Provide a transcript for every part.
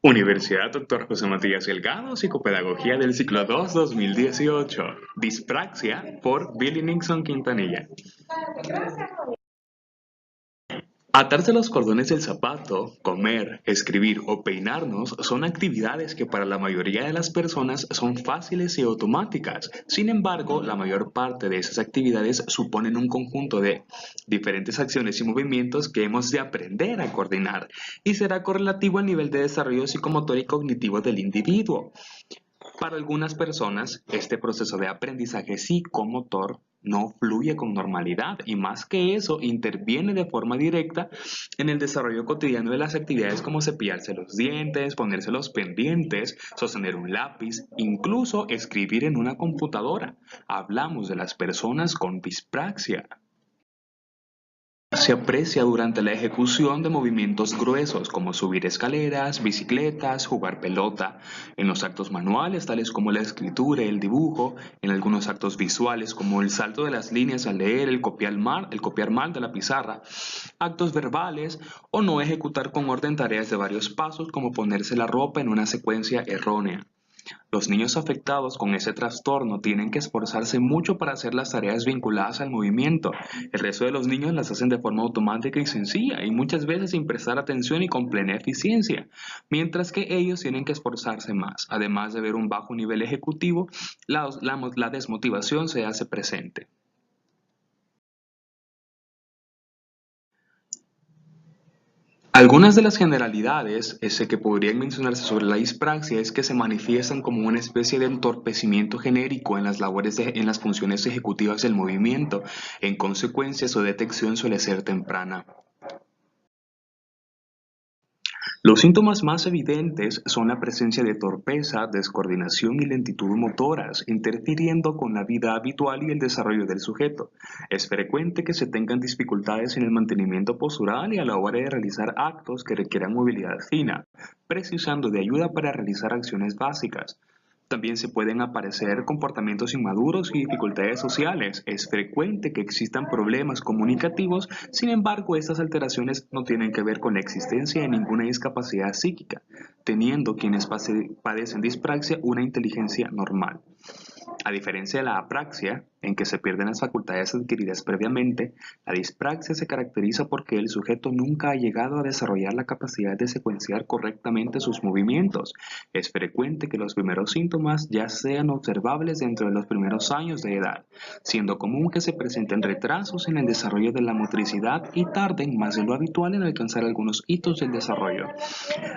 Universidad Dr. José Matías Delgado, Psicopedagogía del ciclo 2 2018. Dispraxia por Billy Nixon Quintanilla. Atarse los cordones del zapato, comer, escribir o peinarnos son actividades que para la mayoría de las personas son fáciles y automáticas. Sin embargo, la mayor parte de esas actividades suponen un conjunto de diferentes acciones y movimientos que hemos de aprender a coordinar y será correlativo al nivel de desarrollo psicomotor y cognitivo del individuo. Para algunas personas, este proceso de aprendizaje psicomotor no fluye con normalidad y más que eso, interviene de forma directa en el desarrollo cotidiano de las actividades como cepillarse los dientes, ponerse los pendientes, sostener un lápiz, incluso escribir en una computadora. Hablamos de las personas con dispraxia. Se aprecia durante la ejecución de movimientos gruesos como subir escaleras, bicicletas, jugar pelota, en los actos manuales tales como la escritura y el dibujo, en algunos actos visuales como el salto de las líneas al leer, el copiar mal de la pizarra, actos verbales o no ejecutar con orden tareas de varios pasos como ponerse la ropa en una secuencia errónea. Los niños afectados con ese trastorno tienen que esforzarse mucho para hacer las tareas vinculadas al movimiento. El resto de los niños las hacen de forma automática y sencilla y muchas veces sin prestar atención y con plena eficiencia, mientras que ellos tienen que esforzarse más. Además de ver un bajo nivel ejecutivo, la desmotivación se hace presente. Algunas de las generalidades que podrían mencionarse sobre la dispraxia es que se manifiestan como una especie de entorpecimiento genérico en las en las funciones ejecutivas del movimiento. En consecuencia, su detección suele ser temprana. Los síntomas más evidentes son la presencia de torpeza, descoordinación y lentitud motoras, interfiriendo con la vida habitual y el desarrollo del sujeto. Es frecuente que se tengan dificultades en el mantenimiento postural y a la hora de realizar actos que requieran movilidad fina, precisando de ayuda para realizar acciones básicas. También se pueden aparecer comportamientos inmaduros y dificultades sociales. Es frecuente que existan problemas comunicativos, sin embargo, estas alteraciones no tienen que ver con la existencia de ninguna discapacidad psíquica, teniendo quienes padecen dispraxia una inteligencia normal. A diferencia de la apraxia, en que se pierden las facultades adquiridas previamente, la dispraxia se caracteriza porque el sujeto nunca ha llegado a desarrollar la capacidad de secuenciar correctamente sus movimientos. Es frecuente que los primeros síntomas ya sean observables dentro de los primeros años de edad, siendo común que se presenten retrasos en el desarrollo de la motricidad y tarden más de lo habitual en alcanzar algunos hitos del desarrollo.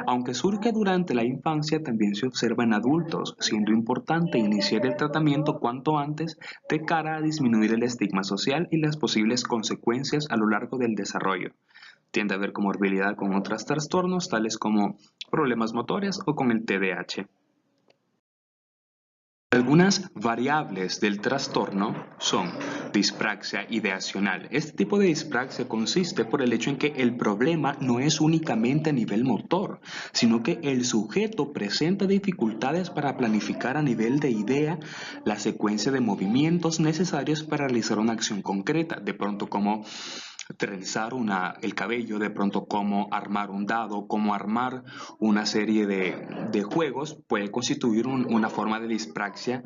Aunque surge durante la infancia, también se observa en adultos, siendo importante iniciar el tratamiento cuanto antes de cara a disminuir el estigma social y las posibles consecuencias a lo largo del desarrollo. Tiende a haber comorbilidad con otros trastornos tales como problemas motores o con el TDAH. Algunas variables del trastorno son dispraxia ideacional. Este tipo de dispraxia consiste por el hecho en que el problema no es únicamente a nivel motor, sino que el sujeto presenta dificultades para planificar a nivel de idea la secuencia de movimientos necesarios para realizar una acción concreta, de pronto como trenzar el cabello, de pronto cómo armar un dado, cómo armar una serie de juegos, puede constituir una forma de dispraxia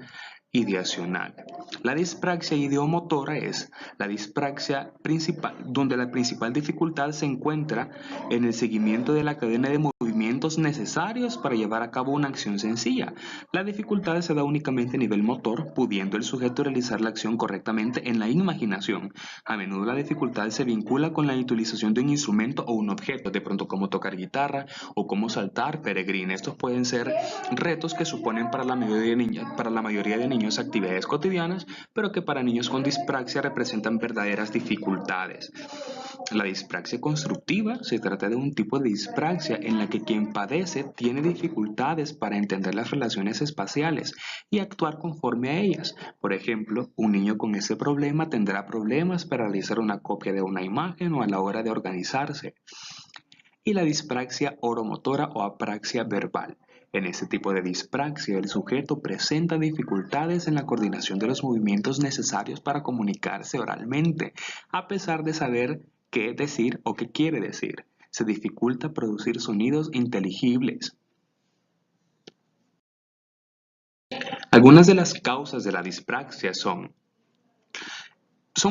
ideacional. La dispraxia ideomotora es la dispraxia principal, donde la principal dificultad se encuentra en el seguimiento de la cadena de movimientos necesarios para llevar a cabo una acción sencilla. La dificultad se da únicamente a nivel motor, pudiendo el sujeto realizar la acción correctamente en la imaginación. A menudo la dificultad se vincula con la utilización de un instrumento o un objeto, de pronto como tocar guitarra o cómo saltar peregrina. Estos pueden ser retos que suponen para la mayoría de niños actividades cotidianas, pero que para niños con dispraxia representan verdaderas dificultades. La dispraxia constructiva se trata de un tipo de dispraxia en la que quien padece tiene dificultades para entender las relaciones espaciales y actuar conforme a ellas. Por ejemplo, un niño con ese problema tendrá problemas para realizar una copia de una imagen o a la hora de organizarse. Y la dispraxia oromotora o apraxia verbal. En este tipo de dispraxia, el sujeto presenta dificultades en la coordinación de los movimientos necesarios para comunicarse oralmente, a pesar de saber qué decir o qué quiere decir. Se dificulta producir sonidos inteligibles. Algunas de las causas de la dispraxia son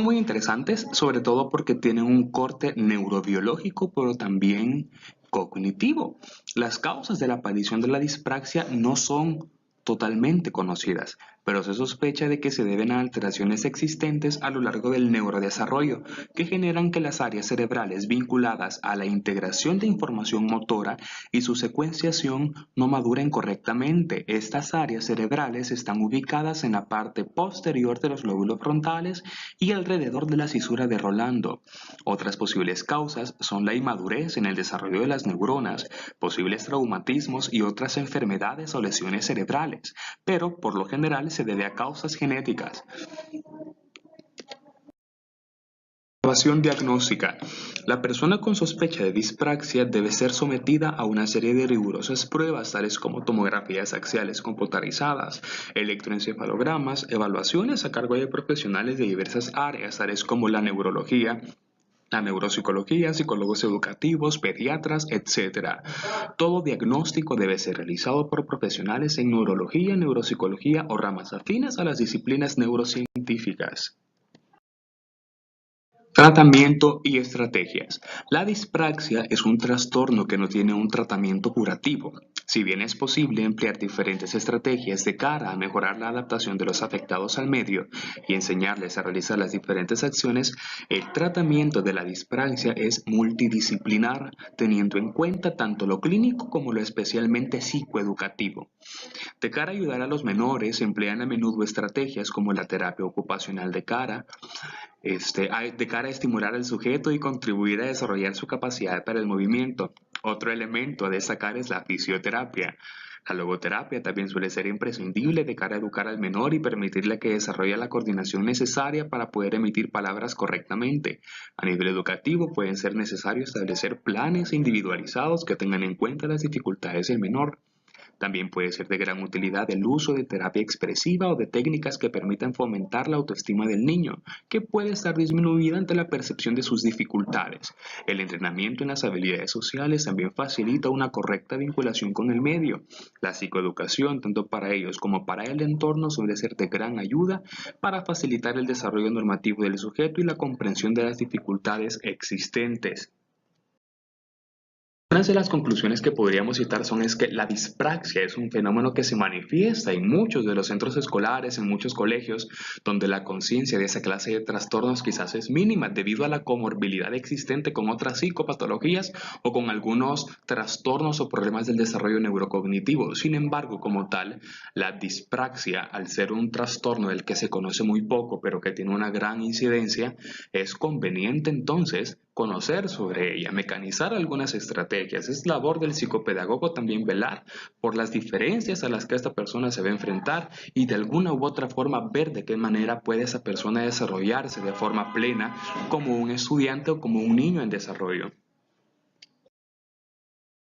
muy interesantes, sobre todo porque tienen un corte neurobiológico, pero también cognitivo. Las causas de la aparición de la dispraxia no son totalmente conocidas, pero se sospecha de que se deben a alteraciones existentes a lo largo del neurodesarrollo que generan que las áreas cerebrales vinculadas a la integración de información motora y su secuenciación no maduren correctamente. Estas áreas cerebrales están ubicadas en la parte posterior de los lóbulos frontales y alrededor de la cisura de Rolando. Otras posibles causas son la inmadurez en el desarrollo de las neuronas, posibles traumatismos y otras enfermedades o lesiones cerebrales, pero por lo general se debe a causas genéticas. Evaluación diagnóstica. La persona con sospecha de dispraxia debe ser sometida a una serie de rigurosas pruebas tales como tomografías axiales computarizadas, electroencefalogramas, evaluaciones a cargo de profesionales de diversas áreas tales como la neurología, la neuropsicología, psicólogos educativos, pediatras, etc. Todo diagnóstico debe ser realizado por profesionales en neurología, neuropsicología o ramas afines a las disciplinas neurocientíficas. Tratamiento y estrategias. La dispraxia es un trastorno que no tiene un tratamiento curativo. Si bien es posible emplear diferentes estrategias de cara a mejorar la adaptación de los afectados al medio y enseñarles a realizar las diferentes acciones, el tratamiento de la dispraxia es multidisciplinar, teniendo en cuenta tanto lo clínico como lo especialmente psicoeducativo. De cara a ayudar a los menores, se emplean a menudo estrategias como la terapia ocupacional de cara a estimular al sujeto y contribuir a desarrollar su capacidad para el movimiento. Otro elemento a destacar es la fisioterapia. La logoterapia también suele ser imprescindible de cara a educar al menor y permitirle que desarrolle la coordinación necesaria para poder emitir palabras correctamente. A nivel educativo pueden ser necesarios establecer planes individualizados que tengan en cuenta las dificultades del menor. También puede ser de gran utilidad el uso de terapia expresiva o de técnicas que permitan fomentar la autoestima del niño, que puede estar disminuida ante la percepción de sus dificultades. El entrenamiento en las habilidades sociales también facilita una correcta vinculación con el medio. La psicoeducación, tanto para ellos como para el entorno, suele ser de gran ayuda para facilitar el desarrollo normativo del sujeto y la comprensión de las dificultades existentes. Una de las conclusiones que podríamos citar es que la dispraxia es un fenómeno que se manifiesta en muchos de los centros escolares, en muchos colegios, donde la conciencia de esa clase de trastornos quizás es mínima debido a la comorbilidad existente con otras psicopatologías o con algunos trastornos o problemas del desarrollo neurocognitivo. Sin embargo, como tal, la dispraxia, al ser un trastorno del que se conoce muy poco, pero que tiene una gran incidencia, es conveniente entonces conocer sobre ella, mecanizar algunas estrategias. Es labor del psicopedagogo también velar por las diferencias a las que esta persona se va a enfrentar y de alguna u otra forma ver de qué manera puede esa persona desarrollarse de forma plena como un estudiante o como un niño en desarrollo.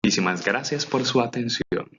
Muchísimas gracias por su atención.